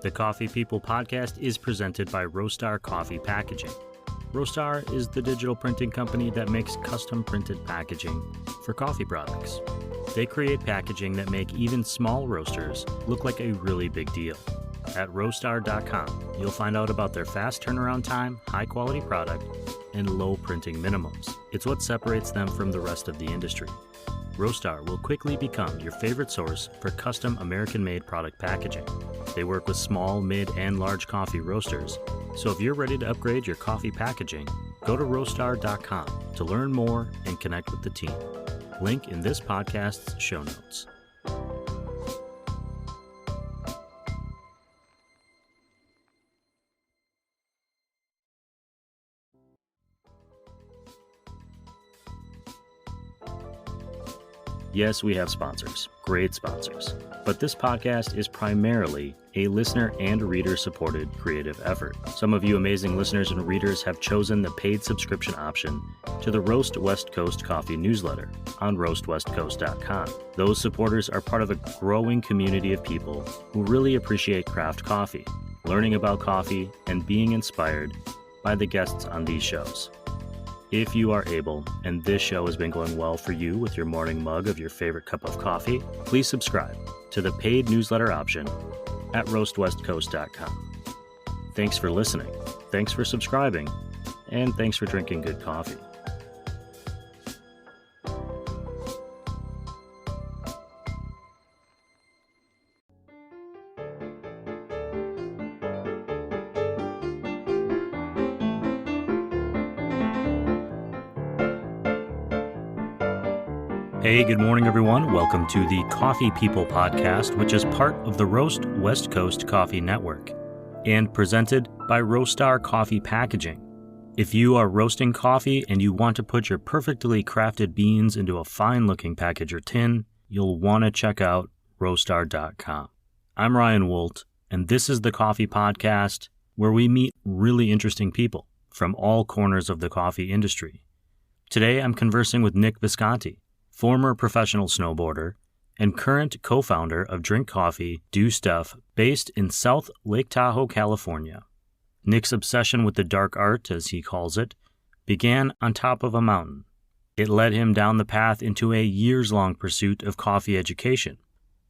The Coffee People podcast is presented by Roastery Coffee Packaging. Roastery is the digital printing company that makes custom printed packaging for coffee products. They create packaging that make even small roasters look like a really big deal. At roastery.com, you'll find out about their fast turnaround time, high-quality product, and low printing minimums. It's what separates them from the rest of the industry. Roastery will quickly become your favorite source for custom American-made product packaging. They work with small, mid, and large coffee roasters, so if you're ready to upgrade your coffee packaging, go to roastery.com to learn more and connect with the team. Link in this podcast's show notes. Yes, we have sponsors, great sponsors, but this podcast is primarily a listener and reader-supported creative effort. Some of you amazing listeners and readers have chosen the paid subscription option to the Roast West Coast Coffee newsletter on roastwestcoast.com. Those supporters are part of a growing community of people who really appreciate craft coffee, learning about coffee, and being inspired by the guests on these shows. If you are able, and this show has been going well for you with your morning mug of your favorite cup of coffee, please subscribe to the paid newsletter option at roastwestcoast.com. Thanks for listening, thanks for subscribing, and thanks for drinking good coffee. Hey, good morning, everyone. Welcome to the Coffee People podcast, which is part of the Roast West Coast Coffee Network and presented by Roastery Coffee Packaging. If you are roasting coffee and you want to put your perfectly crafted beans into a fine-looking package or tin, you'll want to check out roastery.com. I'm Ryan Woldt, and this is the Coffee Podcast, where we meet really interesting people from all corners of the coffee industry. Today, I'm conversing with Nick Visconti, former professional snowboarder and current co-founder of Drink Coffee, Do Stuff, based in South Lake Tahoe, California. Nick's obsession with the dark art, as he calls it, began on top of a mountain. It led him down the path into a years-long pursuit of coffee education,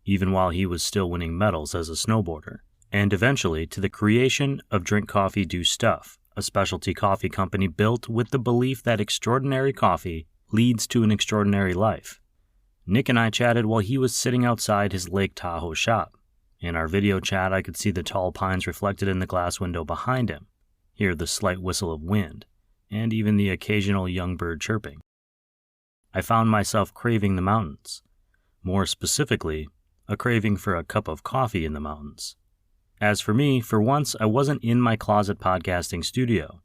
even while he was still winning medals as a snowboarder, and eventually to the creation of Drink Coffee, Do Stuff, a specialty coffee company built with the belief that extraordinary coffee leads to an extraordinary life. Nick and I chatted while he was sitting outside his Lake Tahoe shop. In our video chat, I could see the tall pines reflected in the glass window behind him, hear the slight whistle of wind, and even the occasional young bird chirping. I found myself craving the mountains. More specifically, a craving for a cup of coffee in the mountains. As for me, for once, I wasn't in my closet podcasting studio.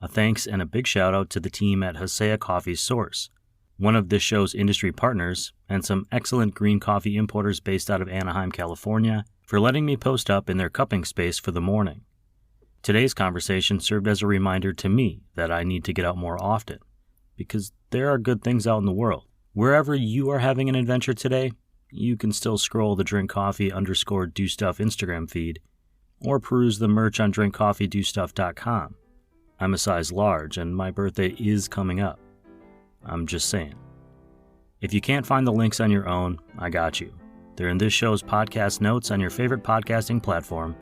A thanks and a big shout out to the team at Hasea Coffee Source, one of this show's industry partners, and some excellent green coffee importers based out of Anaheim, California, for letting me post up in their cupping space for the morning. Today's conversation served as a reminder to me that I need to get out more often, because there are good things out in the world. Wherever you are having an adventure today, you can still scroll the drinkcoffee_do stuff Instagram feed, or peruse the merch on drinkcoffeedostuff.com. I'm a size large, and my birthday is coming up. I'm just saying. If you can't find the links on your own, I got you. They're in this show's podcast notes on your favorite podcasting platform,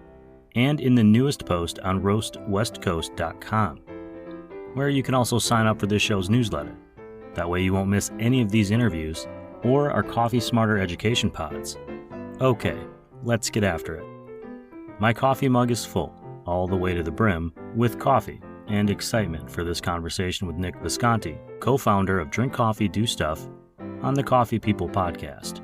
and in the newest post on roastwestcoast.com, where you can also sign up for this show's newsletter. That way you won't miss any of these interviews or our Coffee Smarter education pods. Okay, let's get after it. My coffee mug is full, all the way to the brim, with coffee and excitement for this conversation with Nick Visconti, co-founder of Drink Coffee, Do Stuff, on the Coffee People podcast.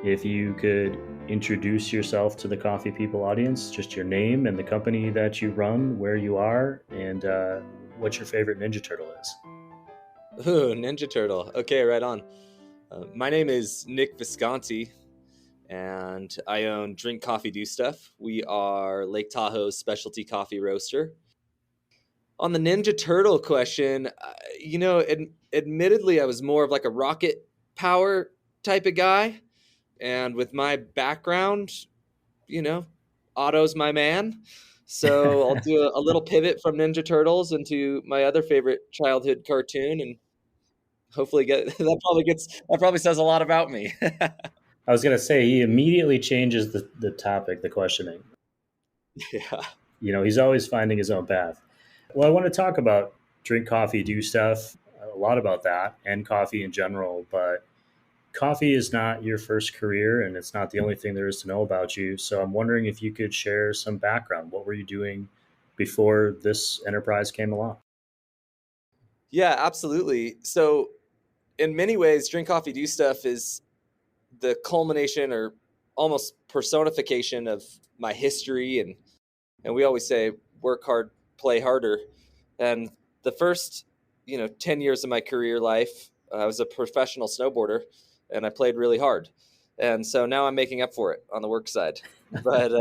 If you could introduce yourself to the Coffee People audience, just your name and the company that you run, where you are, and what your favorite Ninja Turtle is. Ooh, Ninja Turtle. Okay, right on. My name is Nick Visconti, and I own Drink Coffee, Do Stuff. We are Lake Tahoe's specialty coffee roaster. On the Ninja Turtle question, admittedly, I was more of like a rocket power type of guy. And with my background, Otto's my man. So I'll do a little pivot from Ninja Turtles into my other favorite childhood cartoon, and hopefully get that probably says a lot about me. I was going to say, he immediately changes the topic, the questioning. Yeah. He's always finding his own path. Well, I want to talk about drink coffee, do stuff, a lot about that, and coffee in general. But coffee is not your first career, and it's not the only thing there is to know about you. So I'm wondering if you could share some background. What were you doing before this enterprise came along? Yeah, absolutely. So in many ways, Drink Coffee Do Stuff is the culmination or almost personification of my history. And we always say, work hard, play harder. And the first, 10 years of my career life, I was a professional snowboarder and I played really hard. And so now I'm making up for it on the work side. But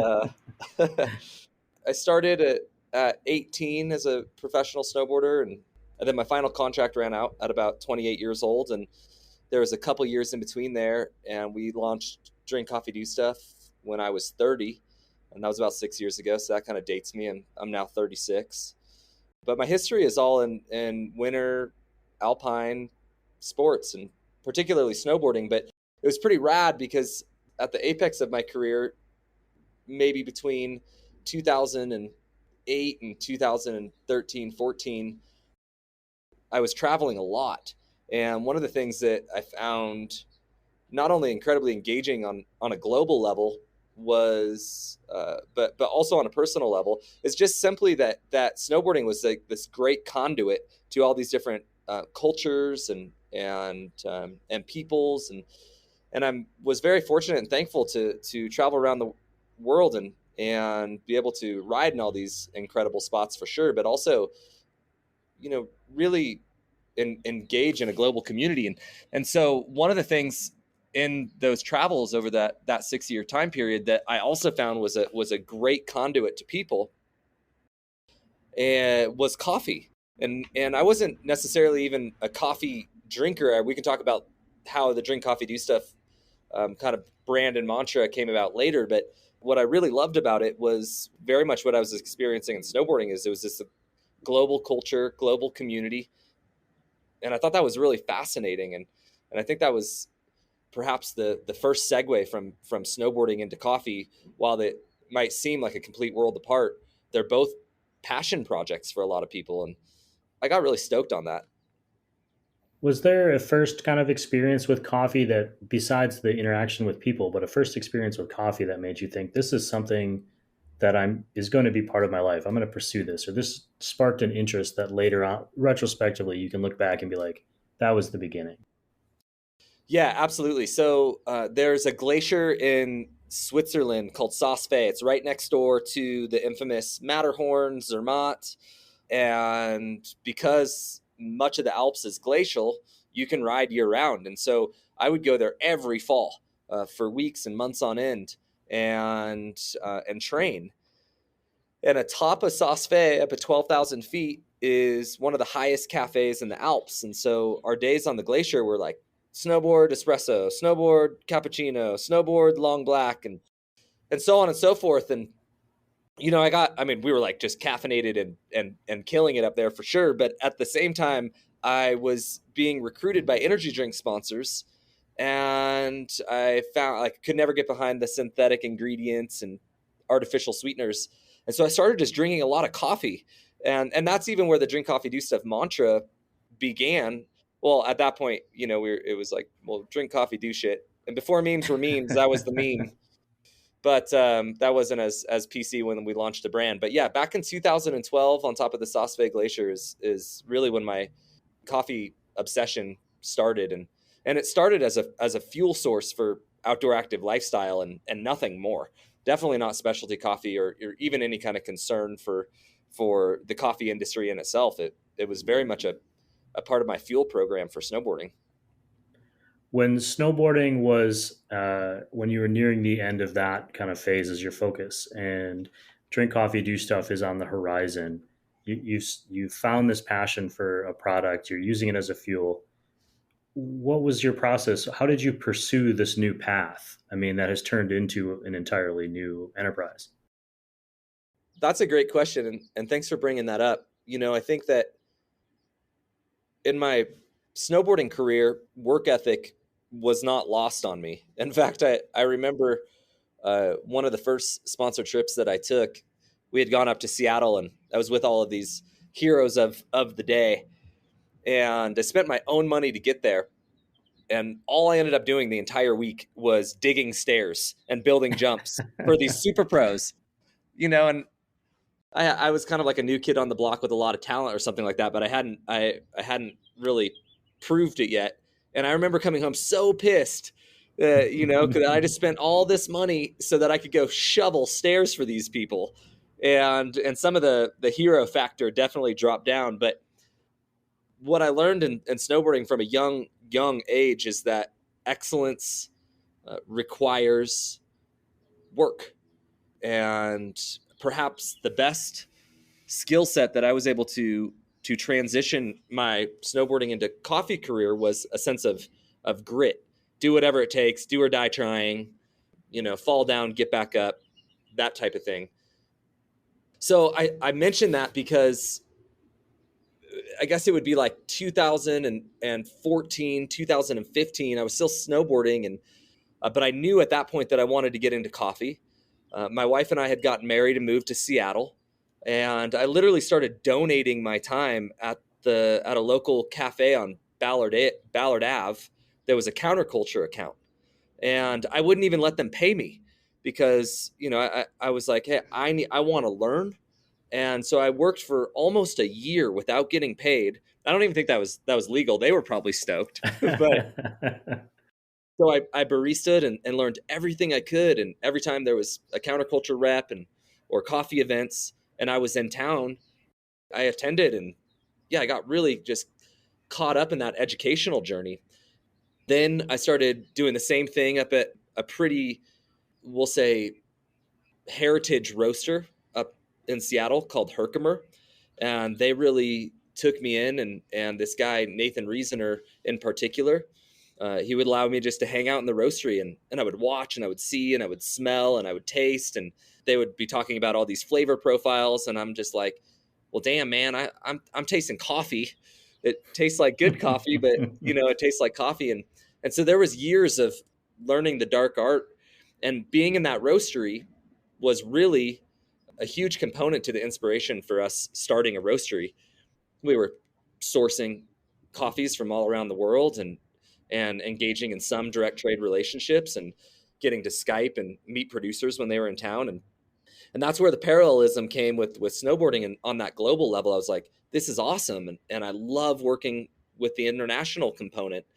I started at 18 as a professional snowboarder, and then my final contract ran out at about 28 years old. And there was a couple years in between there, and we launched Drink Coffee Do Stuff when I was 30. And that was about 6 years ago. So that kind of dates me. And I'm now 36. But my history is all in winter alpine sports, and particularly snowboarding. But it was pretty rad because at the apex of my career, maybe between 2008 and 2013, 14, I was traveling a lot. And one of the things that I found not only incredibly engaging on a global level was, but also on a personal level, is just simply that snowboarding was like this great conduit to all these different cultures and peoples, and I was very fortunate and thankful to travel around the world and be able to ride in all these incredible spots for sure, but also, really engage in a global community. And so one of the things in those travels over that 6-year time period that I also found was a great conduit to people, and was coffee. And I wasn't necessarily even a coffee drinker. We can talk about how the Drink Coffee Do Stuff kind of brand and mantra came about later. But what I really loved about it was very much what I was experiencing in snowboarding. Is it was this global culture, global community, and I thought that was really fascinating. And I think that was perhaps the first segue from snowboarding into coffee. While they might seem like a complete world apart, they're both passion projects for a lot of people, and I got really stoked on that. Was there a first kind of experience with coffee that, besides the interaction with people, but a first experience with coffee that made you think this is something that is going to be part of my life? I'm going to pursue this, or this sparked an interest that later on, retrospectively, you can look back and be like, that was the beginning. Yeah, absolutely. So there's a glacier in Switzerland called Saas-Fee. It's right next door to the infamous Matterhorn, Zermatt. And because much of the Alps is glacial, you can ride year round. And so I would go there every fall for weeks and months on end and train. And atop of Saas-Fee, up at 12,000 feet, is one of the highest cafes in the Alps. And so our days on the glacier were like snowboard espresso, snowboard cappuccino, snowboard long black, and so on and so forth. And we were like just caffeinated and killing it up there for sure. But at the same time, I was being recruited by energy drink sponsors, and I found I could never get behind the synthetic ingredients and artificial sweeteners. And so I started just drinking a lot of coffee. And that's even where the Drink Coffee Do Stuff mantra began. Well, at that point, it was like, well, drink coffee, do shit. And before memes were memes, I was the meme. But that wasn't as PC when we launched the brand. But yeah, back in 2012, on top of the Saas-Fee Glacier is really when my coffee obsession started, and it started as a fuel source for outdoor active lifestyle and nothing more. Definitely not specialty coffee or even any kind of concern for the coffee industry in itself. It was very much a part of my fuel program for snowboarding. When snowboarding was, when you were nearing the end of that kind of phase as your focus, and Drink Coffee Do Stuff is on the horizon, you found this passion for a product, you're using it as a fuel. what was your process? How did you pursue this new path? I mean, that has turned into an entirely new enterprise. That's a great question, and thanks for bringing that up. I think that in my snowboarding career, work ethic was not lost on me. In fact, I remember one of the first sponsor trips that I took. We had gone up to Seattle, and I was with all of these heroes of the day, and I spent my own money to get there. And all I ended up doing the entire week was digging stairs and building jumps for these super pros, and I was kind of like a new kid on the block with a lot of talent or something like that, but I hadn't really proved it yet. And I remember coming home so pissed, because I just spent all this money so that I could go shovel stairs for these people, and some of the hero factor definitely dropped down. But what I learned in snowboarding from a young age is that excellence requires work, and perhaps the best skill set that I was able to transition my snowboarding into coffee career was a sense of grit. Do whatever it takes, do or die trying, fall down, get back up, that type of thing. So I mentioned that because I guess it would be like 2014, 2015. I was still snowboarding, and but I knew at that point that I wanted to get into coffee. My wife and I had gotten married and moved to Seattle, and I literally started donating my time at a local cafe on Ballard Ave. There was a counterculture account, and I wouldn't even let them pay me because I was like, hey, I want to learn, and so I worked for almost a year without getting paid. I don't even think that was legal. They were probably stoked, but so I baristaed and learned everything I could. And every time there was a counterculture rep or coffee events, and I was in town, I attended. And yeah, I got really just caught up in that educational journey. Then I started doing the same thing up at a pretty, we'll say, heritage roaster up in Seattle called Herkimer. And they really took me in. And this guy, Nathan Reasoner in particular, he would allow me just to hang out in the roastery, and I would watch and I would see and I would smell and I would taste, and they would be talking about all these flavor profiles, and I'm just like, well, damn, man, I'm tasting coffee. It tastes like good coffee, but it tastes like coffee, and so there was years of learning the dark art, and being in that roastery was really a huge component to the inspiration for us starting a roastery. We were sourcing coffees from all around the world, and engaging in some direct trade relationships, and getting to Skype and meet producers when they were in town. And that's where the parallelism came with snowboarding. And on that global level, I was like, this is awesome. And I love working with the international component.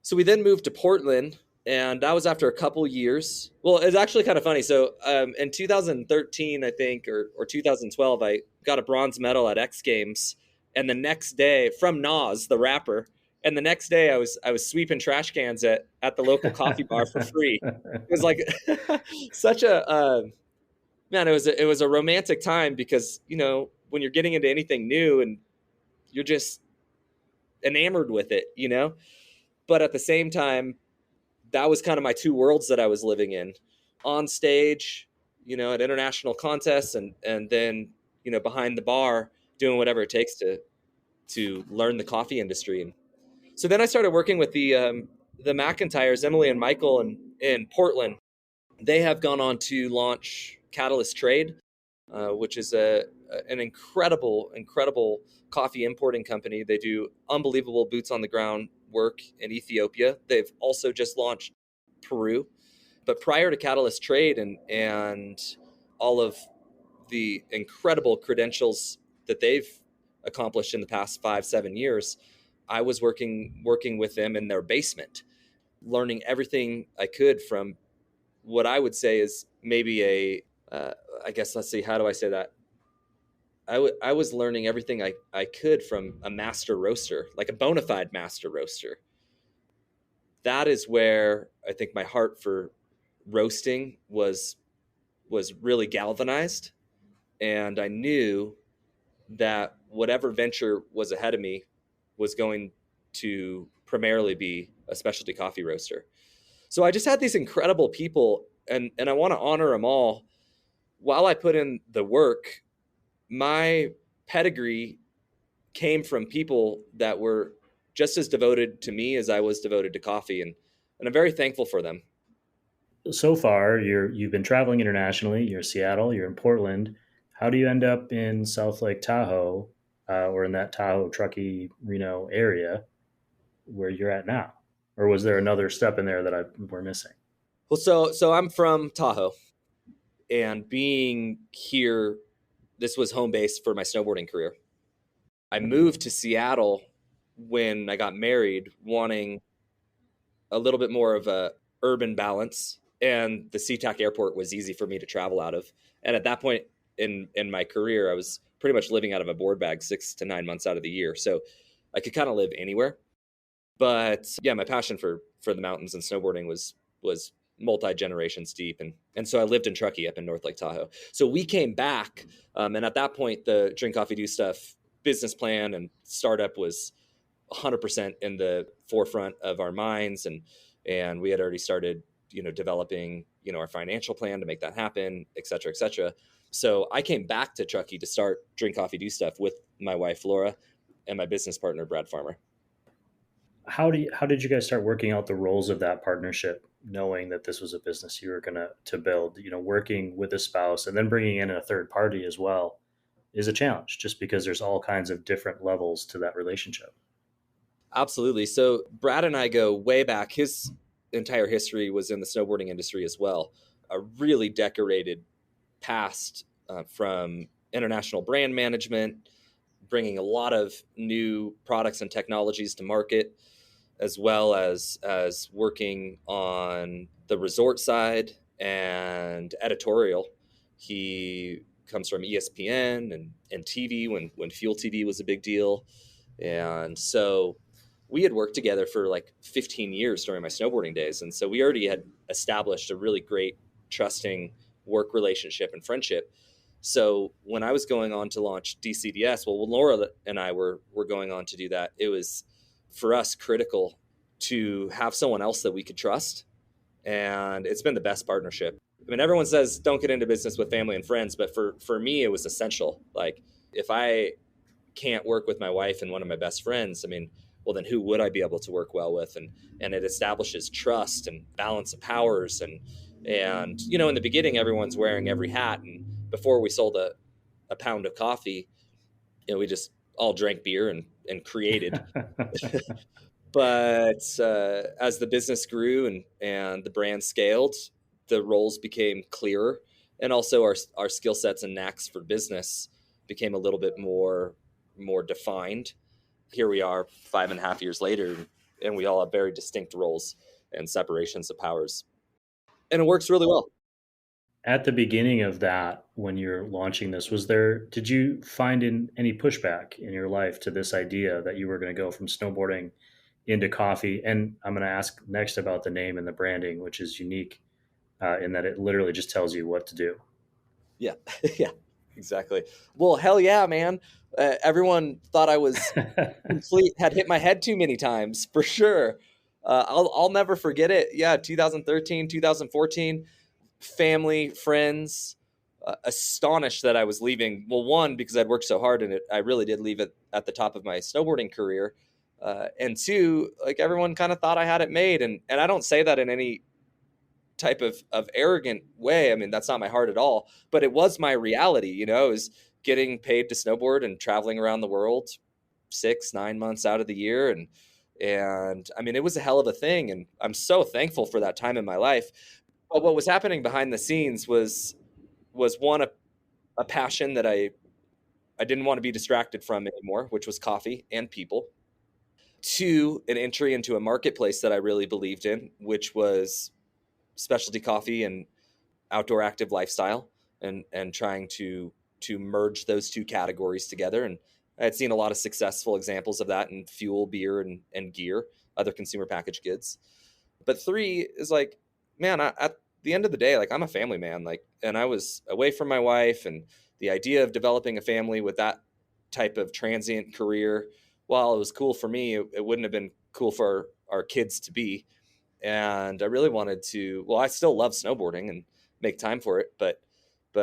So we then moved to Portland, and that was after a couple years. Well, it's actually kind of funny. So in 2013, I think, or 2012, I got a bronze medal at X Games. And the next day, from Nas, the rapper, and the next day I was sweeping trash cans at the local coffee bar for free. It was like such a man. It was a romantic time because when you're getting into anything new and you're just enamored with it, But at the same time, that was kind of my two worlds that I was living in, on stage, at international contests, and then behind the bar doing whatever it takes to learn the coffee industry. And so then I started working with the McIntyres, Emily and Michael, in Portland. They have gone on to launch Catalyst Trade, which is an incredible coffee importing company. They do unbelievable boots on the ground work in Ethiopia. They've also just launched Peru. But prior to Catalyst Trade and all of the incredible credentials that they've accomplished in the past 5-7 years, I was working with them in their basement, learning everything I could from what I would say is maybe I guess, let's see, how do I say that? I was learning everything I could from a master roaster, like a bona fide master roaster. That is where I think my heart for roasting was really galvanized. And I knew that whatever venture was ahead of me was going to primarily be a specialty coffee roaster. So I just had these incredible people, and I want to honor them all. While I put in the work, my pedigree came from people that were just as devoted to me as I was devoted to coffee, and I'm very thankful for them. So far, you've been traveling internationally. You're in Seattle. You're in Portland. How do you end up in South Lake Tahoe, or in that Tahoe, Truckee, Reno area where you're at now? Or was there another step in there that we're missing? Well, so I'm from Tahoe, and being here, this was home base for my snowboarding career. I moved to Seattle when I got married, wanting a little bit more of a urban balance, and the SeaTac airport was easy for me to travel out of. And at that point in my career, I was pretty much living out of a board bag 6 to 9 months out of the year, so I could kind of live anywhere. But yeah, my passion for the mountains and snowboarding was multi generations deep, and so I lived in Truckee up in North Lake Tahoe. So we came back, and at that point, the Drink Coffee Do Stuff business plan and startup was 100% in the forefront of our minds, and we had already started, developing, our financial plan to make that happen, et cetera, et cetera. So I came back to Truckee to start Drink Coffee Do Stuff with my wife Laura and my business partner Brad Farmer. How did you guys start working out the roles of that partnership, knowing that this was a business you were gonna to build? Working with a spouse and then bringing in a third party as well is a challenge, just because there's all kinds of different levels to that relationship. Absolutely. So Brad and I go way back. His entire history was in the snowboarding industry as well. A really decorated past, from international brand management, bringing a lot of new products and technologies to market, as well as working on the resort side and editorial. He comes from ESPN and TV when Fuel TV was a big deal. And so we had worked together for like 15 years during my snowboarding days. And so we already had established a really great, trusting work relationship and friendship. So when I was going on to launch DCDS, well, when Laura and I were going on to do that, it was for us critical to have someone else that we could trust. And it's been the best partnership. I mean, everyone says don't get into business with family and friends, but for me, it was essential. Like, if I can't work with my wife and one of my best friends, I mean, well, then who would I be able to work well with? And it establishes trust and balance of powers. And in the beginning, everyone's wearing every hat. And before we sold a pound of coffee, we just all drank beer and created. But as the business grew and the brand scaled, the roles became clearer, and also our skill sets and knacks for business became a little bit more defined. Here we are 5.5 years later, and we all have very distinct roles and separations of powers, and it works really well. At the beginning of that, when you're launching this, did you find any pushback in your life to this idea that you were going to go from snowboarding into coffee? And I'm going to ask next about the name and the branding, which is unique, in that it literally just tells you what to do. Yeah, yeah, exactly. Well, hell yeah, man. Everyone thought I was complete, had hit my head too many times, for sure. I'll never forget it. Yeah, 2013, 2014, family, friends, astonished that I was leaving. Well, one, because I'd worked so hard in it, I really did leave it at the top of my snowboarding career. And two, like, everyone kind of thought I had it made. And I don't say that in any type of arrogant way. I mean, that's not my heart at all, but it was my reality. I was getting paid to snowboard and traveling around the world 6, 9 months out of the year. And I mean, it was a hell of a thing. And I'm so thankful for that time in my life. But what was happening behind the scenes was one, a passion that I didn't want to be distracted from anymore, which was coffee and people. Two, an entry into a marketplace that I really believed in, which was specialty coffee and outdoor active lifestyle, and trying to merge those two categories together. And I had seen a lot of successful examples of that in fuel, beer, and gear, other consumer packaged goods. But three is like, man, at the end of the day, like, I'm a family man, like, and I was away from my wife, and the idea of developing a family with that type of transient career while it was cool for me, it wouldn't have been cool for our kids to be. And I really wanted to, well, I still love snowboarding and make time for it, but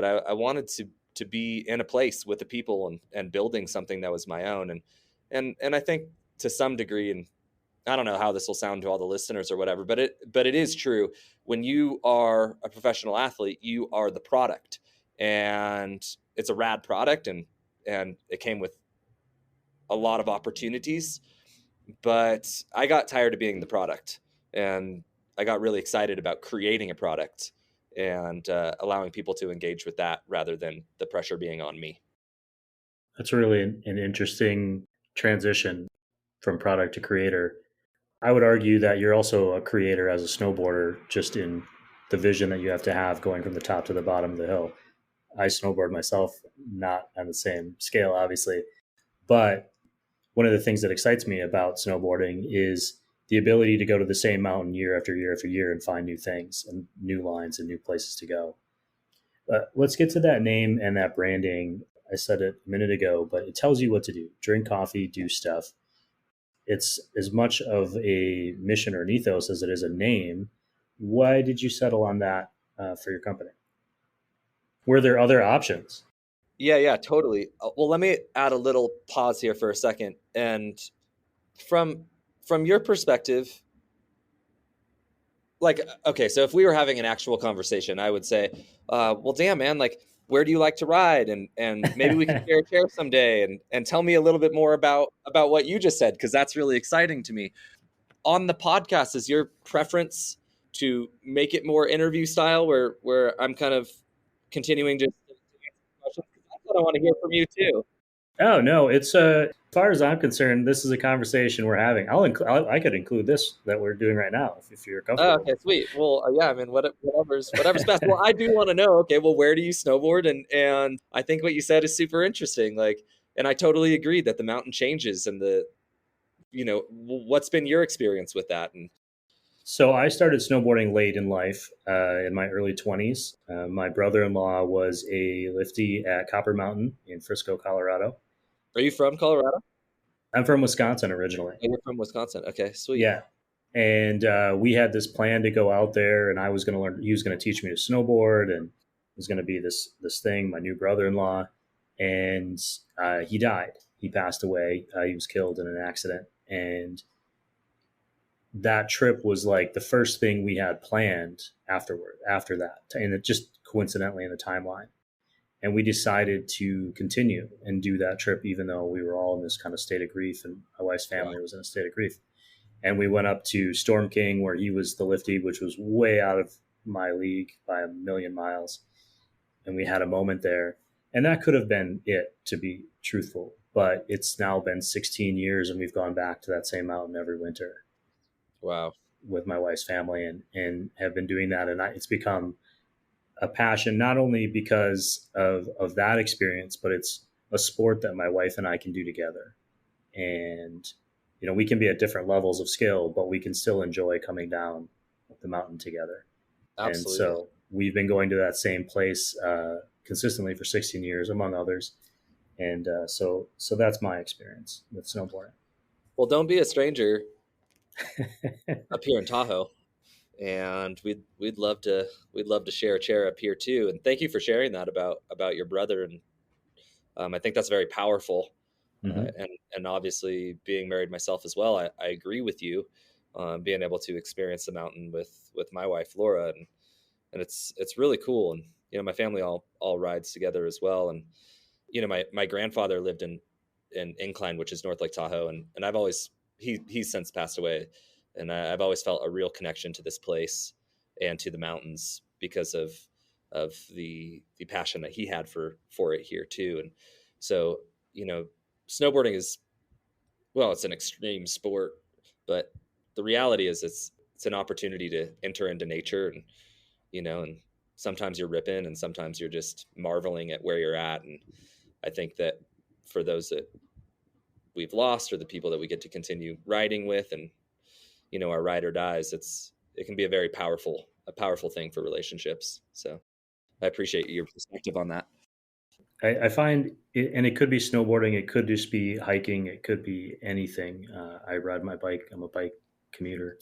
I wanted to be in a place with the people and building something that was my own. And I think to some degree, and I don't know how this will sound to all the listeners or whatever, but it is true. When you are a professional athlete, you are the product, and it's a rad product, and it came with a lot of opportunities. But I got tired of being the product, and I got really excited about creating a product and allowing people to engage with that rather than the pressure being on me. That's really an interesting transition from product to creator. I would argue that you're also a creator as a snowboarder, just in the vision that you have to have going from the top to the bottom of the hill. I snowboard myself, not on the same scale, obviously, but one of the things that excites me about snowboarding is the ability to go to the same mountain year after year after year and find new things and new lines and new places to go. Let's get to that name and that branding. I said it a minute ago, but it tells you what to do: drink coffee, do stuff. It's as much of a mission or an ethos as it is a name. Why did you settle on that for your company? Were there other options? Yeah, totally. Well, let me add a little pause here for a second. And from your perspective, like, okay, so if we were having an actual conversation, I would say, well, damn, man, like, where do you like to ride? And maybe we can share a chair someday, and tell me a little bit more about what you just said, because that's really exciting to me. On the podcast, is your preference to make it more interview style, where I'm kind of continuing to answer questions? That's what I want to hear from you too. Oh no, it's as far as I'm concerned, this is a conversation we're having. I could include this that we're doing right now if you're Oh, comfortable. okay, sweet. Well, yeah, I mean, whatever's best. Well, I do want to know. Okay, well, where do you snowboard? And I think what you said is super interesting. Like, and I totally agree that the mountain changes, and what's been your experience with that? And So I started snowboarding late in life, in my early 20s. My brother-in-law was a lifty at Copper Mountain in Frisco, Colorado. are you from Colorado? I'm from Wisconsin originally. Oh, you're from Wisconsin. Okay, sweet. Yeah, and we had this plan to go out there, and I was going to learn. He was going to teach me to snowboard, and it was going to be this thing. My new brother-in-law, and he died. He passed away. He was killed in an accident, and that trip was like the first thing we had planned after that, and it just coincidentally in the timeline. And we decided to continue and do that trip, even though we were all in this kind of state of grief, and my wife's family Wow. was in a state of grief. And we went up to Storm King, where he was the lifty, which was way out of my league by a million miles. And we had a moment there. And that could have been it, to be truthful. But it's now been 16 years, and we've gone back to that same mountain every winter Wow. with my wife's family, and have been doing that. And it's become a passion, not only because of that experience, but it's a sport that my wife and I can do together. And we can be at different levels of skill, but we can still enjoy coming down the mountain together. And Absolutely. so we've been going to that same place consistently for 16 years, among others. And so that's my experience with snowboarding. Well, don't be a stranger up here in Tahoe, and we'd love to share a chair up here too. And thank you for sharing that about your brother. And I think that's very powerful. Mm-hmm. And obviously, being married myself as well, I agree with you. Being able to experience the mountain with my wife Laura, and it's really cool. And my family all rides together as well. And my grandfather lived in Incline, which is North Lake Tahoe, and I've always he's since passed away, and I've always felt a real connection to this place and to the mountains because of the passion that he had for it here too. And so snowboarding is, well, it's an extreme sport, but the reality is it's an opportunity to enter into nature, and sometimes you're ripping and sometimes you're just marveling at where you're at. And I think that for those that we've lost, or the people that we get to continue riding with, and our ride or dies, it can be a powerful thing for relationships. So I appreciate your perspective on that. I find it, and it could be snowboarding, it could just be hiking, it could be anything. I ride my bike. I'm a bike commuter.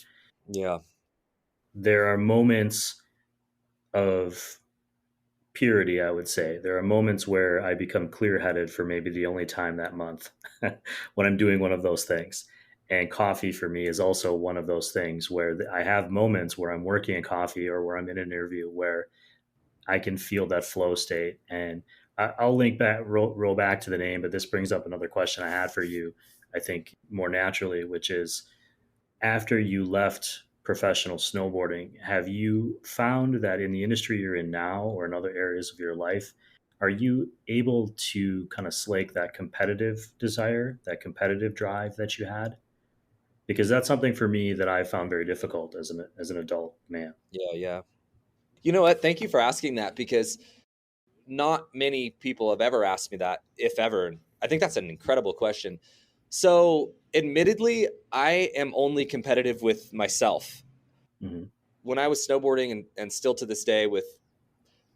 Yeah. There are moments of purity, I would say. There are moments where I become clear headed for maybe the only time that month when I'm doing one of those things. And coffee for me is also one of those things where I have moments where I'm working in coffee or where I'm in an interview where I can feel that flow state. And I'll link back, roll back to the name, but this brings up another question I had for you, I think more naturally, which is after you left professional snowboarding, have you found that in the industry you're in now or in other areas of your life, are you able to kind of slake that competitive desire, that competitive drive that you had? Because that's something for me that I found very difficult as an adult man. Yeah. Yeah. You know what? Thank you for asking that, because not many people have ever asked me that, if ever. I think that's an incredible question. So, admittedly, I am only competitive with myself. Mm-hmm. When I was snowboarding, and still to this day with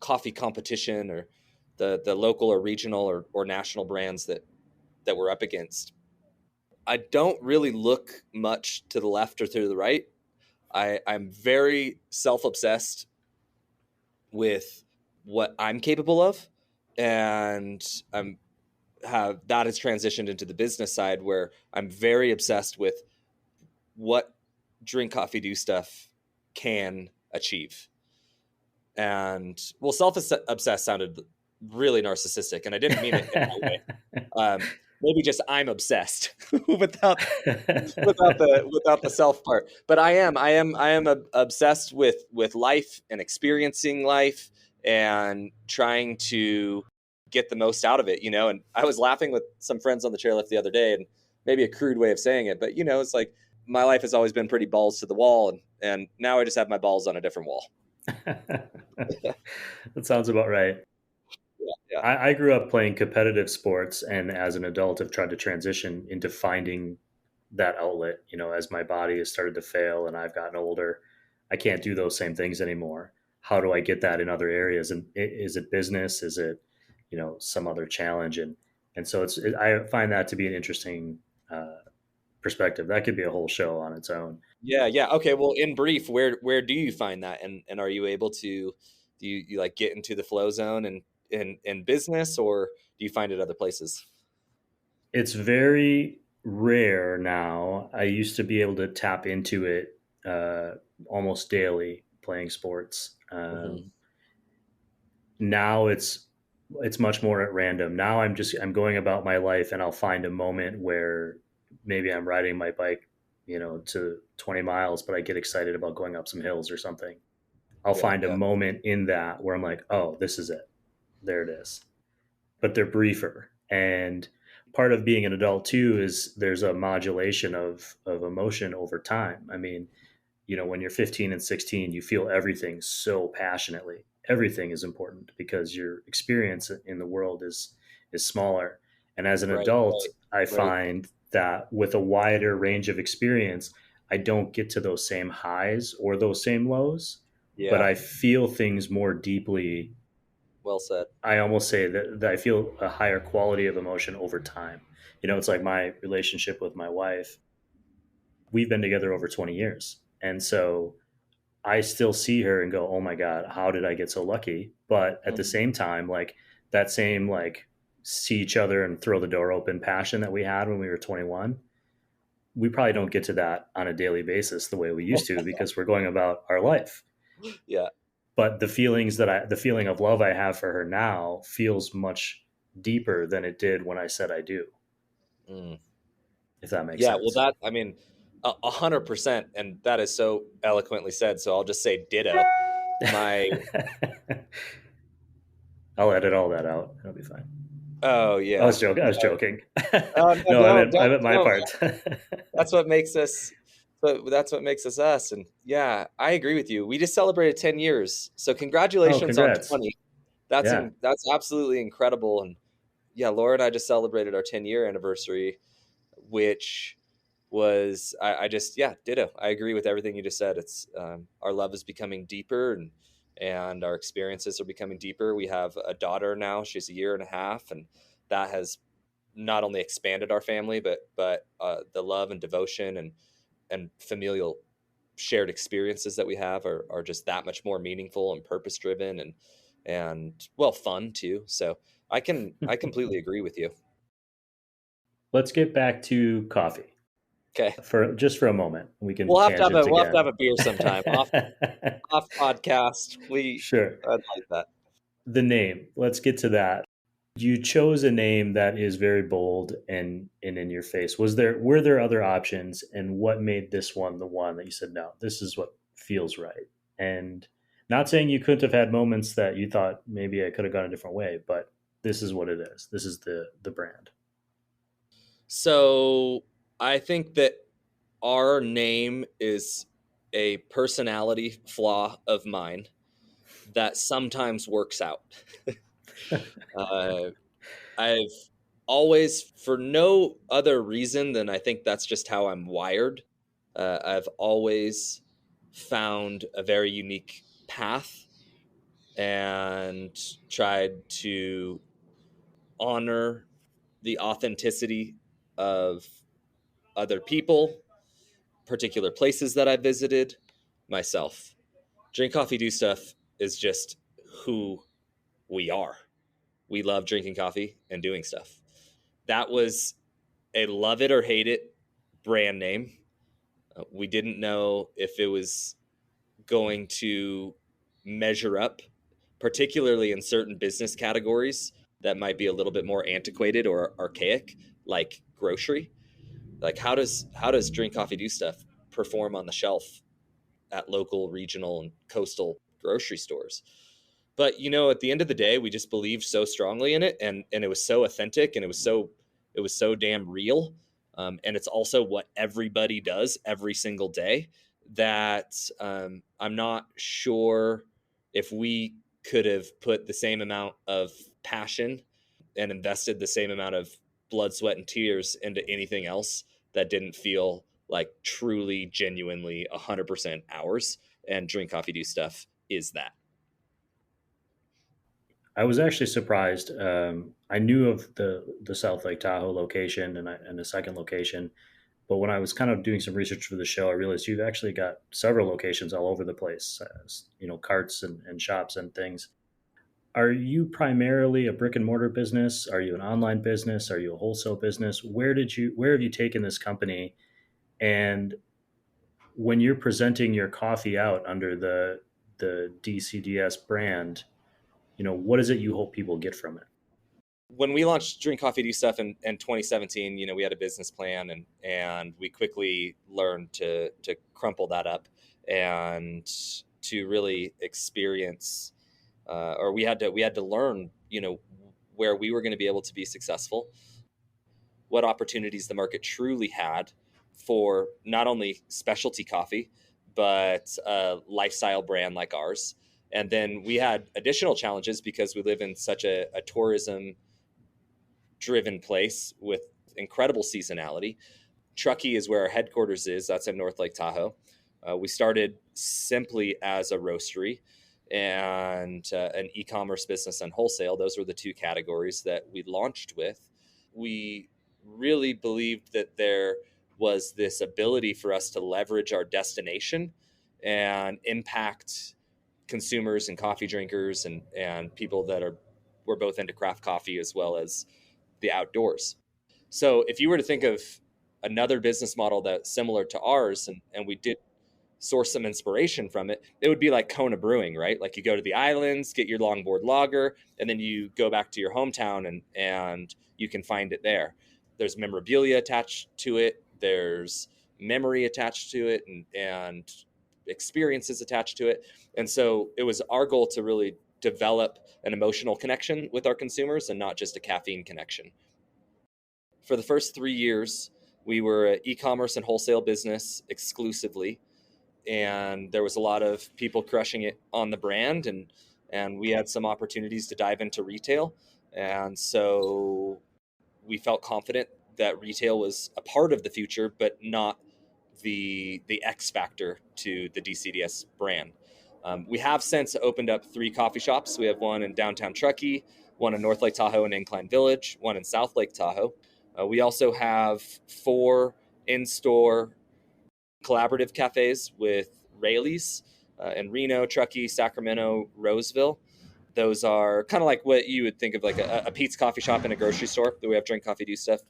coffee competition, or the local or regional or national brands that we're up against, I don't really look much to the left or to the right. I'm very self obsessed with what I'm capable of, and I'm have that has transitioned into the business side, where I'm very obsessed with what drink coffee do stuff can achieve. And well, self obsessed sounded really narcissistic, and I didn't mean it in that way. Maybe just I'm obsessed without without the self part. But I am obsessed with life and experiencing life and trying to get the most out of it, And I was laughing with some friends on the chairlift the other day, and maybe a crude way of saying it, but it's like my life has always been pretty balls to the wall, and now I just have my balls on a different wall. That sounds about right. Yeah. I grew up playing competitive sports, and as an adult, have tried to transition into finding that outlet. As my body has started to fail and I've gotten older, I can't do those same things anymore. How do I get that in other areas? And is it business? Is it, some other challenge? And so I find that to be an interesting perspective. That could be a whole show on its own. Yeah. Okay. Well, in brief, where do you find that, and are you able to do you like get into the flow zone and in business, or do you find it other places? It's very rare now. I used to be able to tap into it almost daily playing sports. Hmm. Now it's much more at random. Now I'm going about my life and I'll find a moment where maybe I'm riding my bike, to 20 miles, but I get excited about going up some hills or something. I'll Yeah. find a Yeah. moment in that where I'm like, oh, this is it. There it is. But they're briefer. And part of being an adult too is there's a modulation of emotion over time. I mean, when you're 15 and 16, you feel everything so passionately. Everything is important because your experience in the world is smaller. And as an Right. adult, Right. I Right. find that with a wider range of experience, I don't get to those same highs or those same lows, but Yeah. I feel things more deeply. Well said. I almost say that I feel a higher quality of emotion over time. It's like my relationship with my wife. We've been together over 20 years. And so I still see her and go, "Oh my god, how did I get so lucky?" But at the Mhm. same time, like that same see each other and throw the door open passion that we had when we were 21, we probably don't get to that on a daily basis the way we used to because we're going about our life. Yeah. But the feeling of love I have for her now feels much deeper than it did when I said I do, Mm. if that makes Yeah. Well, sense. 100%, and that is so eloquently said. So I'll just say ditto. My I'll edit all that out. It'll be fine. Oh I yeah. was joking. I was joking. No, No, I don't meant my don't. part. That's what makes us that's what makes us us. And yeah, I agree with you. We just celebrated 10 years, so Oh, congratulations on congrats. 20. Yeah. That's absolutely incredible. And yeah, Laura and I just celebrated our 10-year anniversary, which was I just, yeah, ditto. I agree with everything you just said. It's our love is becoming deeper, and our experiences are becoming deeper. We have a daughter now; she's a year and a half, and that has not only expanded our family, but the love and devotion and familial shared experiences that we have are just that much more meaningful and purpose driven and well, fun too. So I completely agree with you. Let's get back to coffee Okay. for a moment. We can tangent We'll have to again. have a beer sometime off podcast. Sure. I'd like that. The name. Let's get to that. You chose a name that is very bold and in your face. Were there other options, and what made this one the one that you said, no, this is what feels right? And not saying you couldn't have had moments that you thought maybe I could have gone a different way, but this is what it is. This is the brand. So I think that our name is a personality flaw of mine that sometimes works out. uh, I've always, for no other reason than I think that's just how I'm wired, I've always found a very unique path and tried to honor the authenticity of other people, particular places that I visited, myself. Drink Coffee Do Stuff is just who we are. We love drinking coffee and doing stuff. That was a love it or hate it brand name. We didn't know if it was going to measure up, particularly in certain business categories that might be a little bit more antiquated or archaic, like grocery. Like how does Drink Coffee Do Stuff perform on the shelf at local, regional, and coastal grocery stores? But at the end of the day, we just believed so strongly in it, and it was so authentic, and it was so damn real. And it's also what everybody does every single day, that I'm not sure if we could have put the same amount of passion and invested the same amount of blood, sweat, and tears into anything else that didn't feel like truly, genuinely 100% ours. And Drink Coffee Do Stuff is that. I was actually surprised. I knew of the South Lake Tahoe location and a second location, but when I was kind of doing some research for the show, I realized you've actually got several locations all over the place. Carts and shops and things. Are you primarily a brick and mortar business? Are you an online business? Are you a wholesale business? Where have you taken this company? And when you're presenting your coffee out under the DCDS brand, what is it you hope people get from it? When we launched Drink Coffee Do Stuff in 2017, we had a business plan, and we quickly learned to crumple that up and to really experience, or we had to learn, where we were going to be able to be successful, what opportunities the market truly had for not only specialty coffee, but a lifestyle brand like ours. And then we had additional challenges because we live in such a tourism driven place with incredible seasonality. Truckee is where our headquarters is. That's in North Lake Tahoe. We started simply as a roastery and an e-commerce business and wholesale. Those were the two categories that we launched with. We really believed that there was this ability for us to leverage our destination and impact consumers and coffee drinkers and people that were both into craft coffee as well as the outdoors. So if you were to think of another business model that's similar to ours, and we did source some inspiration from it, it would be like Kona Brewing, right? Like you go to the islands, get your longboard lager, and then you go back to your hometown and you can find it there. There's memorabilia attached to it. There's memory attached to it and experiences attached to it. And so it was our goal to really develop an emotional connection with our consumers and not just a caffeine connection. For the first 3 years, we were an e-commerce and wholesale business exclusively, and there was a lot of people crushing it on the brand, and we had some opportunities to dive into retail, and so we felt confident that retail was a part of the future, but not the X factor to the DCDS brand. We have since opened up 3 coffee shops. We have one in downtown Truckee, one in North Lake Tahoe and Incline Village, one in South Lake Tahoe. We also have 4 in-store collaborative cafes with Rayleigh's in Reno, Truckee, Sacramento, Roseville. Those are kind of like what you would think of like a Pete's coffee shop in a grocery store. We have drink, coffee, do stuff,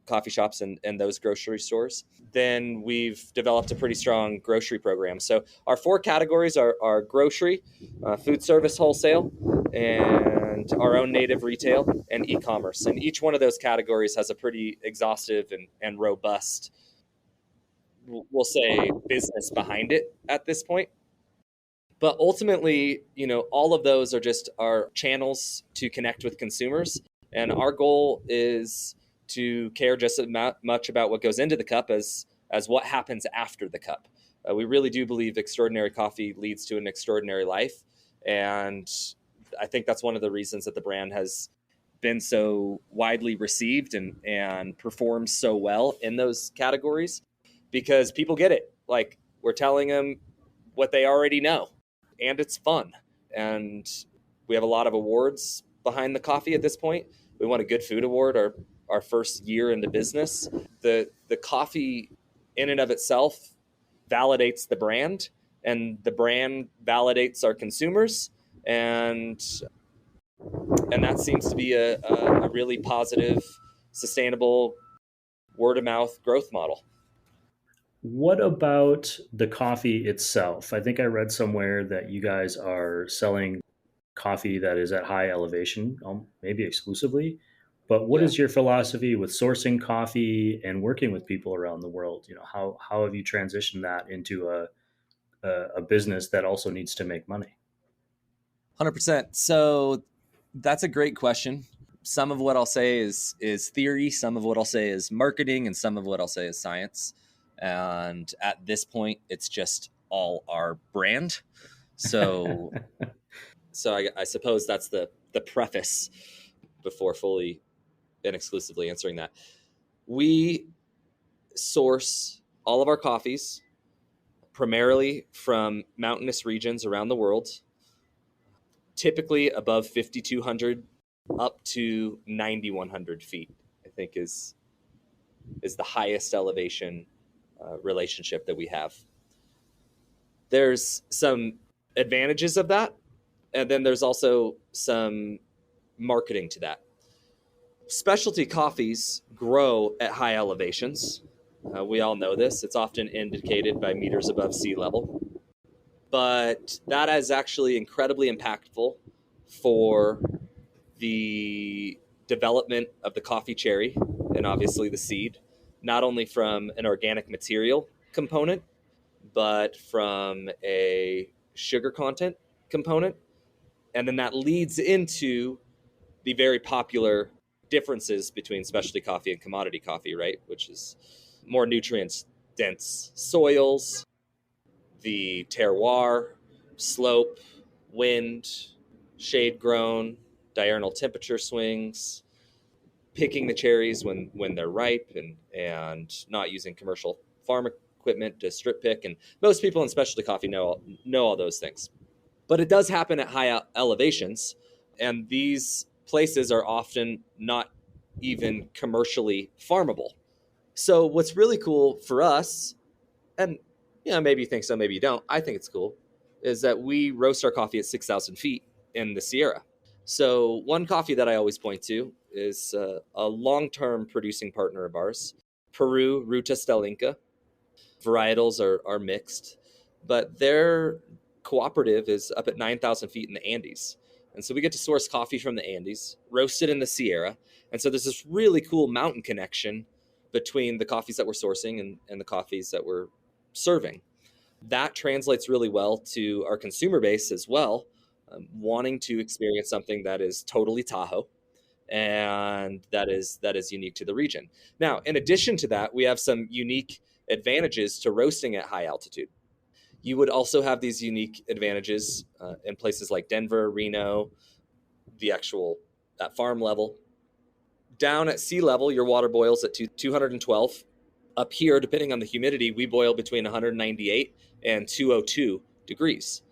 coffee shops and those grocery stores. Then we've developed a pretty strong grocery program. So our 4 categories are grocery, food service wholesale, and our own native retail and e-commerce. And each one of those categories has a pretty exhaustive and robust, we'll say, business behind it at this point. But ultimately, all of those are just our channels to connect with consumers. And our goal is to care just as much about what goes into the cup as what happens after the cup. We really do believe extraordinary coffee leads to an extraordinary life. And I think that's one of the reasons that the brand has been so widely received and performs so well in those categories, because people get it. Like, we're telling them what they already know, and it's fun. And we have a lot of awards behind the coffee at this point. We won a Good Food Award our first year into business. The coffee in and of itself validates the brand, and the brand validates our consumers, and that seems to be a really positive, sustainable word of mouth growth model. What about the coffee itself? I think I read somewhere that you guys are selling coffee that is at high elevation, maybe exclusively. But what Yeah. is your philosophy with sourcing coffee and working with people around the world? How have you transitioned that into a business that also needs to make money? 100%. So that's a great question. Some of what I'll say is theory, some of what I'll say is marketing, and some of what I'll say is science. And at this point, it's just all our brand. So I suppose that's the preface before fully and exclusively answering that. We source all of our coffees primarily from mountainous regions around the world, typically above 5,200 up to 9,100 feet, I think is the highest elevation relationship that we have. There's some advantages of that, and then there's also some marketing to that. Specialty coffees grow at high elevations. We all know this. It's often indicated by meters above sea level. But that is actually incredibly impactful for the development of the coffee cherry and obviously the seed, not only from an organic material component, but from a sugar content component. And then that leads into the very popular differences between specialty coffee and commodity coffee, right? Which is more nutrients dense soils, the terroir, slope, wind, shade grown, diurnal temperature swings, picking the cherries when they're ripe, and not using commercial farm equipment to strip pick. And most people in specialty coffee know all those things. But it does happen at high elevations, and these places are often not even commercially farmable. So what's really cool for us, and maybe you think so, maybe you don't, I think it's cool, is that we roast our coffee at 6,000 feet in the Sierra. So one coffee that I always point to is a long-term producing partner of ours, Peru Ruta Stelinka. Varietals are mixed, but their cooperative is up at 9,000 feet in the Andes. And so we get to source coffee from the Andes, roast it in the Sierra. And so there's this really cool mountain connection between the coffees that we're sourcing and the coffees that we're serving. That translates really well to our consumer base as well, wanting to experience something that is totally Tahoe and that is unique to the region. Now, in addition to that, we have some unique advantages to roasting at high altitude. You would also have these unique advantages in places like Denver, Reno, at farm level. Down at sea level, your water boils at 212. Up here, depending on the humidity, we boil between 198 and 202 degrees.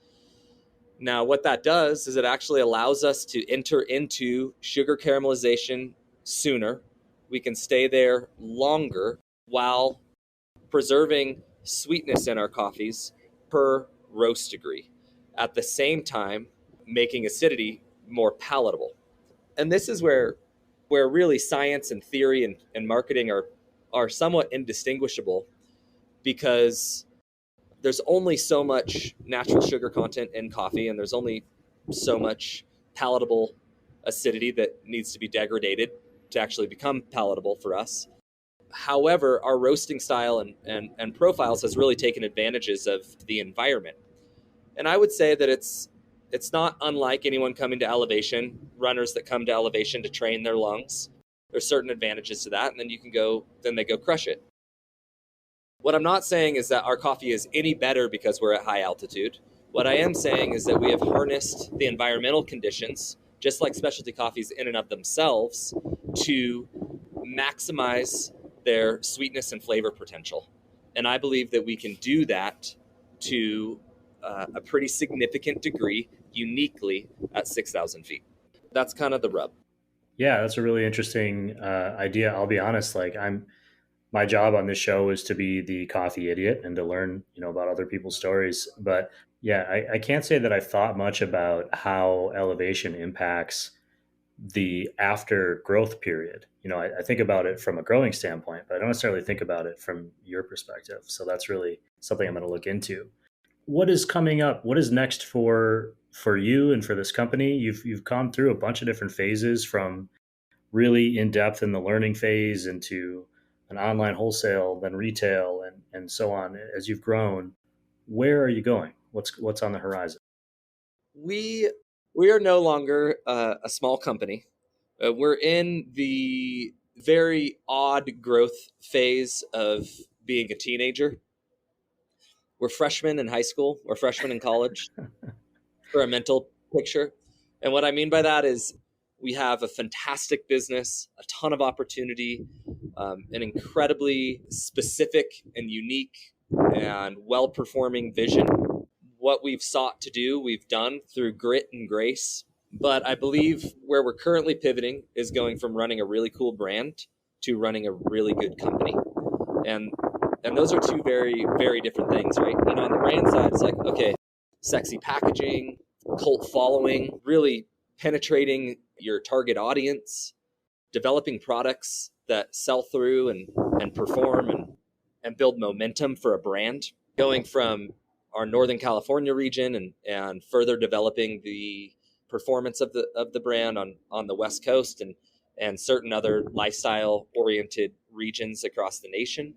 Now, what that does is it actually allows us to enter into sugar caramelization sooner. We can stay there longer while preserving sweetness in our coffees per roast degree, at the same time making acidity more palatable. And this is where really science and theory and marketing are somewhat indistinguishable, because there's only so much natural sugar content in coffee, and there's only so much palatable acidity that needs to be degraded to actually become palatable for us. However, our roasting style and profiles has really taken advantages of the environment. And I would say that it's not unlike anyone coming to elevation, runners that come to elevation to train their lungs. There's certain advantages to that, and then they go crush it. What I'm not saying is that our coffee is any better because we're at high altitude. What I am saying is that we have harnessed the environmental conditions, just like specialty coffees in and of themselves, to maximize their sweetness and flavor potential. And I believe that we can do that to a pretty significant degree uniquely at 6,000 feet. That's kind of the rub. Yeah, that's a really interesting idea. I'll be honest, my job on this show is to be the coffee idiot and to learn, about other people's stories. But yeah, I can't say that I've thought much about how elevation impacts the after growth period. I think about it from a growing standpoint, but I don't necessarily think about it from your perspective. So that's really something I'm going to look into. What is coming up? What is next for you and for this company? You've gone through a bunch of different phases, from really in depth in the learning phase into an online wholesale, then retail, and so on. As you've grown, where are you going? What's on the horizon? We are no longer a small company. We're in the very odd growth phase of being a teenager. We're freshmen in high school. We're freshmen in college for a mental picture. And what I mean by that is we have a fantastic business, a ton of opportunity, an incredibly specific and unique and well-performing vision. What we've sought to do, we've done through grit and grace. But I believe where we're currently pivoting is going from running a really cool brand to running a really good company. And those are two very, very different things, right? On the brand side, it's like, okay, sexy packaging, cult following, really penetrating your target audience, developing products that sell through and perform and build momentum for a brand, going from our Northern California region and further developing the performance of the brand on the West Coast and certain other lifestyle oriented regions across the nation.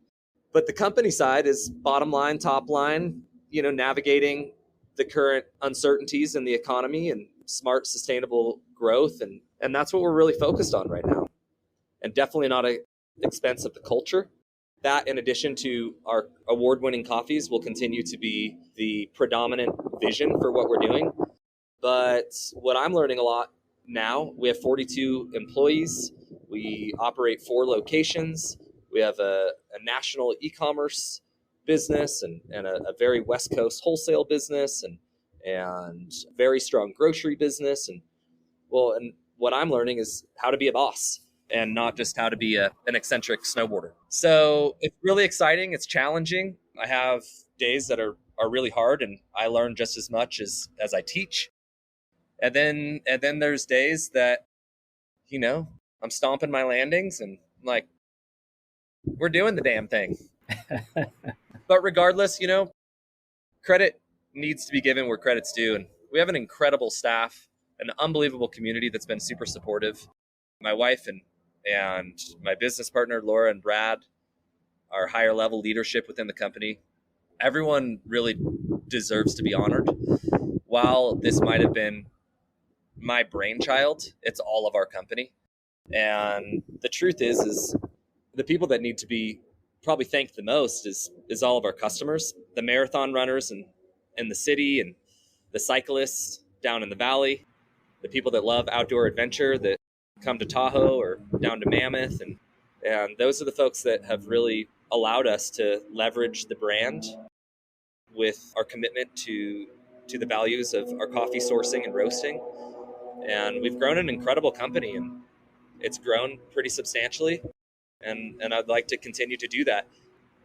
But the company side is bottom line, top line, navigating the current uncertainties in the economy and smart, sustainable growth. And that's what we're really focused on right now. And definitely not at the expense of the culture. That, in addition to our award-winning coffees, will continue to be the predominant vision for what we're doing. But what I'm learning a lot now, we have 42 employees. We operate 4 locations. We have a national e-commerce business and a very West Coast wholesale business and very strong grocery business. And what I'm learning is how to be a boss and not just how to be an eccentric snowboarder. So it's really exciting. It's challenging. I have days that are really hard, and I learn just as much as I teach. And then there's days that, I'm stomping my landings and I'm like, we're doing the damn thing. But regardless, credit needs to be given where credit's due. And we have an incredible staff, an unbelievable community that's been super supportive. My wife and my business partner, Laura and Brad, our higher level leadership within the company. Everyone really deserves to be honored. While this might have been my brainchild, it's all of our company. And the truth is the people that need to be probably thanked the most is all of our customers, the marathon runners in the city and the cyclists down in the valley, the people that love outdoor adventure that come to Tahoe or down to Mammoth. And those are the folks that have really allowed us to leverage the brand with our commitment to to the values of our coffee sourcing and roasting. And we've grown an incredible company, and it's grown pretty substantially. And I'd like to continue to do that,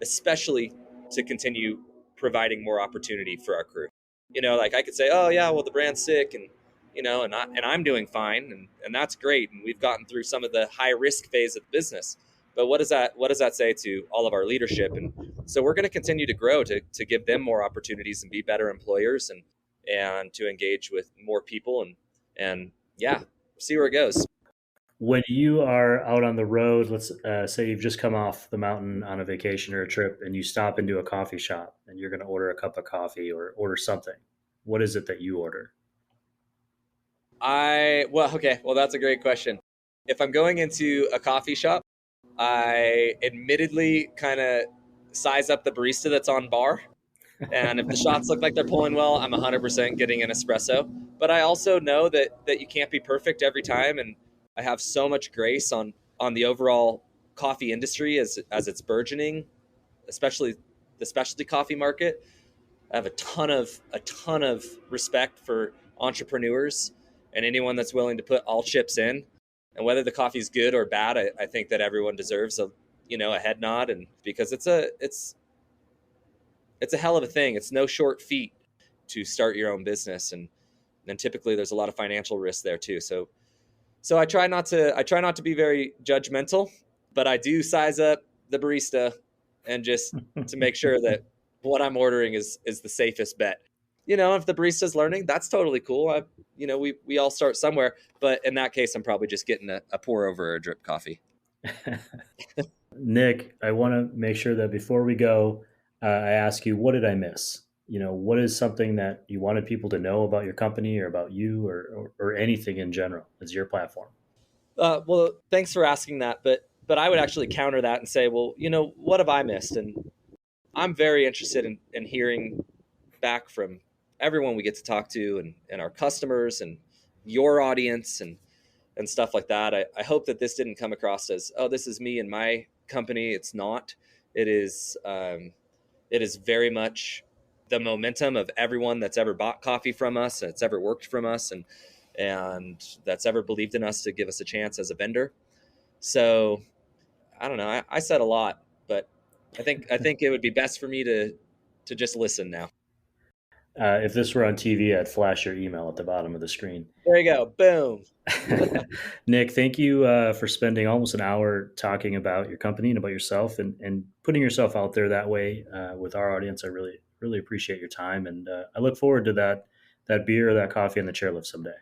especially to continue providing more opportunity for our crew. Like I could say, oh yeah, well the brand's sick, and and I'm doing fine, and that's great, and we've gotten through some of the high risk phase of business. But what does that say to all of our leadership? And so we're going to continue to grow to give them more opportunities and be better employers, and to engage with more people, and yeah, see where it goes. When you are out on the road, let's say you've just come off the mountain on a vacation or a trip, and you stop into a coffee shop and you're going to order a cup of coffee or order something. What is it that you order? Well, that's a great question. If I'm going into a coffee shop, I admittedly kind of size up the barista that's on bar. And if the shots look like they're pulling well, I'm 100% getting an espresso. But I also know that you can't be perfect every time. And I have so much grace on the overall coffee industry as it's burgeoning, especially the specialty coffee market. I have a ton of respect for entrepreneurs and anyone that's willing to put all chips in. And whether the coffee's good or bad, I think that everyone deserves a head nod, and because it's a hell of a thing. It's no short feat to start your own business, and typically there's a lot of financial risk there too. So I try not to be very judgmental, but I do size up the barista and just to make sure that what I'm ordering is the safest bet. If the barista's learning, that's totally cool. We all start somewhere, but in that case, I'm probably just getting a pour over or a drip coffee. Nick, I want to make sure that before we go, I ask you, what did I miss? What is something that you wanted people to know about your company or about you or anything in general? It's your platform. Well, thanks for asking that, but I would actually counter that and say, well, what have I missed? And I'm very interested in hearing back from everyone we get to talk to, and our customers and your audience and stuff like that. I hope that this didn't come across as, oh, this is me and my company. It's not. It is very much the momentum of everyone that's ever bought coffee from us, that's ever worked from us, and that's ever believed in us to give us a chance as a vendor. So I don't know. I said a lot, but I think it would be best for me to just listen now. If this were on TV, I'd flash your email at the bottom of the screen. There you go. Boom. Nick, thank you for spending almost an hour talking about your company and about yourself and putting yourself out there that way with our audience. I really, really appreciate your time. And I look forward to that beer or that coffee on the chairlift someday.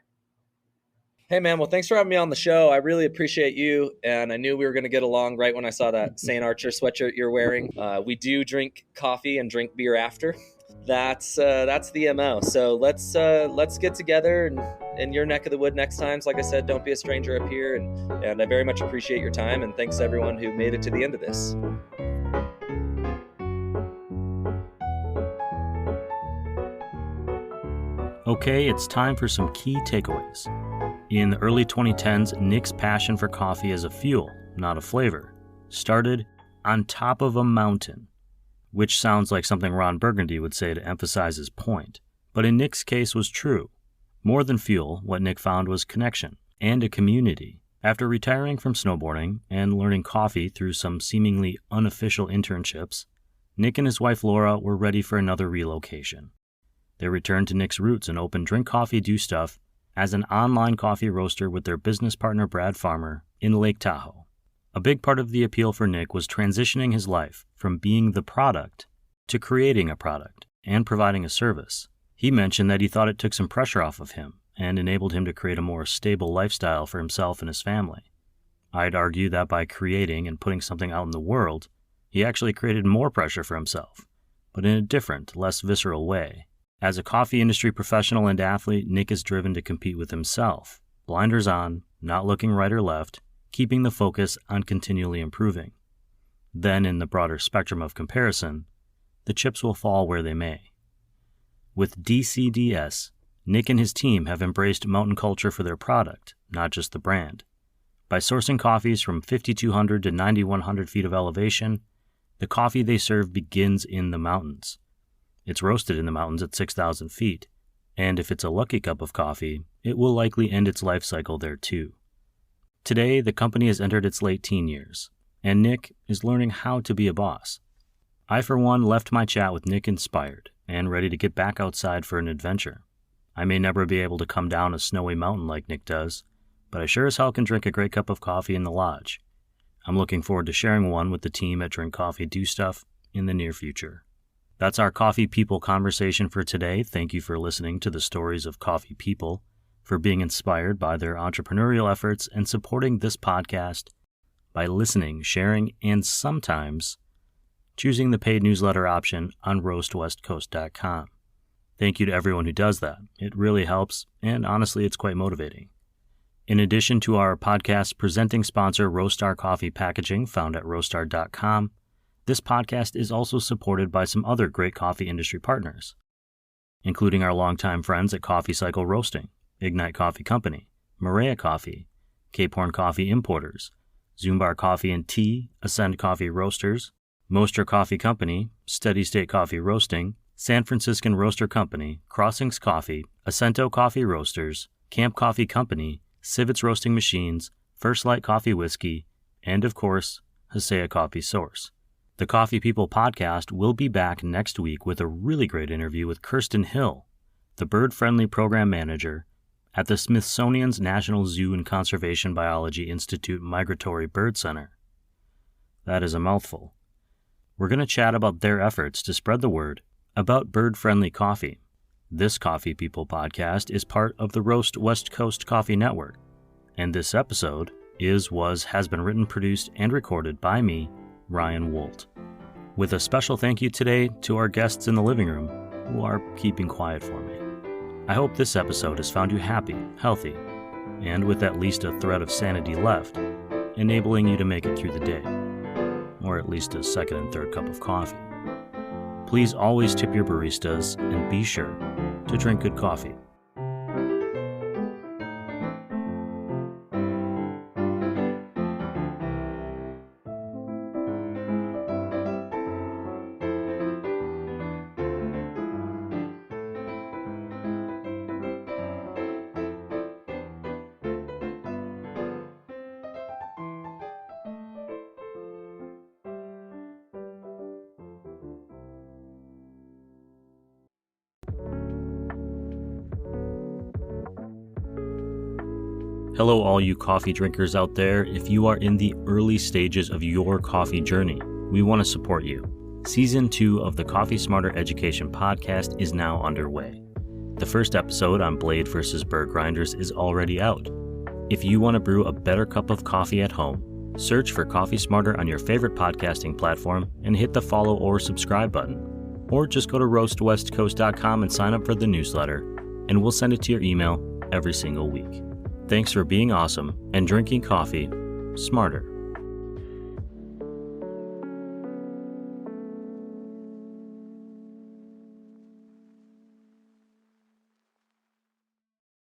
Hey, man. Well, thanks for having me on the show. I really appreciate you. And I knew we were going to get along right when I saw that St. Archer sweatshirt you're wearing. We do drink coffee and drink beer after. That's the MO. So let's get together in your neck of the wood next time. So like I said, don't be a stranger up here. And I very much appreciate your time. And thanks to everyone who made it to the end of this. Okay, it's time for some key takeaways. In the early 2010s, Nick's passion for coffee as a fuel, not a flavor, started on top of a mountain, which sounds like something Ron Burgundy would say to emphasize his point. But in Nick's case was true. More than fuel, what Nick found was connection and a community. After retiring from snowboarding and learning coffee through some seemingly unofficial internships, Nick and his wife Laura were ready for another relocation. They returned to Nick's roots and opened Drink Coffee Do Stuff as an online coffee roaster with their business partner Brad Farmer in Lake Tahoe. A big part of the appeal for Nick was transitioning his life from being the product to creating a product and providing a service. He mentioned that he thought it took some pressure off of him and enabled him to create a more stable lifestyle for himself and his family. I'd argue that by creating and putting something out in the world, he actually created more pressure for himself, but in a different, less visceral way. As a coffee industry professional and athlete, Nick is driven to compete with himself, blinders on, not looking right or left, keeping the focus on continually improving. Then, in the broader spectrum of comparison, the chips will fall where they may. With DCDS, Nick and his team have embraced mountain culture for their product, not just the brand. By sourcing coffees from 5,200 to 9,100 feet of elevation, the coffee they serve begins in the mountains. It's roasted in the mountains at 6,000 feet, And if it's a lucky cup of coffee, it will likely end its life cycle there too. Today, the company has entered its late teen years, and Nick is learning how to be a boss. I, for one, left my chat with Nick inspired and ready to get back outside for an adventure. I may never be able to come down a snowy mountain like Nick does, but I sure as hell can drink a great cup of coffee in the lodge. I'm looking forward to sharing one with the team at Drink Coffee Do Stuff in the near future. That's our Coffee People conversation for today. Thank you for listening to the stories of coffee people, for being inspired by their entrepreneurial efforts, and supporting this podcast by listening, sharing, and sometimes choosing the paid newsletter option on roastwestcoast.com. Thank you to everyone who does that. It really helps, and honestly, it's quite motivating. In addition to our podcast presenting sponsor, Roastar Coffee Packaging, found at roastar.com, this podcast is also supported by some other great coffee industry partners, including our longtime friends at Coffee Cycle Roasting, Ignite Coffee Company, Maria Coffee, Cape Horn Coffee Importers, Zumbar Coffee and Tea, Ascend Coffee Roasters, Moster Coffee Company, Steady State Coffee Roasting, San Franciscan Roaster Company, Crossings Coffee, Acento Coffee Roasters, Camp Coffee Company, Civets Roasting Machines, First Light Coffee Whiskey, and of course, Hasea Coffee Source. The Coffee People podcast will be back next week with a really great interview with Kirsten Hill, the bird-friendly program manager at the Smithsonian's National Zoo and Conservation Biology Institute Migratory Bird Center. That is a mouthful. We're going to chat about their efforts to spread the word about bird-friendly coffee. This Coffee People podcast is part of the Roast West Coast Coffee Network, and this episode has been written, produced, and recorded by me, Ryan Woldt, with a special thank you today to our guests in the living room who are keeping quiet for me. I hope this episode has found you happy, healthy, and with at least a thread of sanity left, enabling you to make it through the day, or at least a second and third cup of coffee. Please always tip your baristas and be sure to drink good coffee. Hello, all you coffee drinkers out there. If you are in the early stages of your coffee journey, we want to support you. Season 2 of the Coffee Smarter Education podcast is now underway. The first episode on blade versus burr grinders is already out. If you want to brew a better cup of coffee at home, search for Coffee Smarter on your favorite podcasting platform and hit the follow or subscribe button. Or just go to roastwestcoast.com and sign up for the newsletter, and we'll send it to your email every single week. Thanks for being awesome and drinking coffee smarter.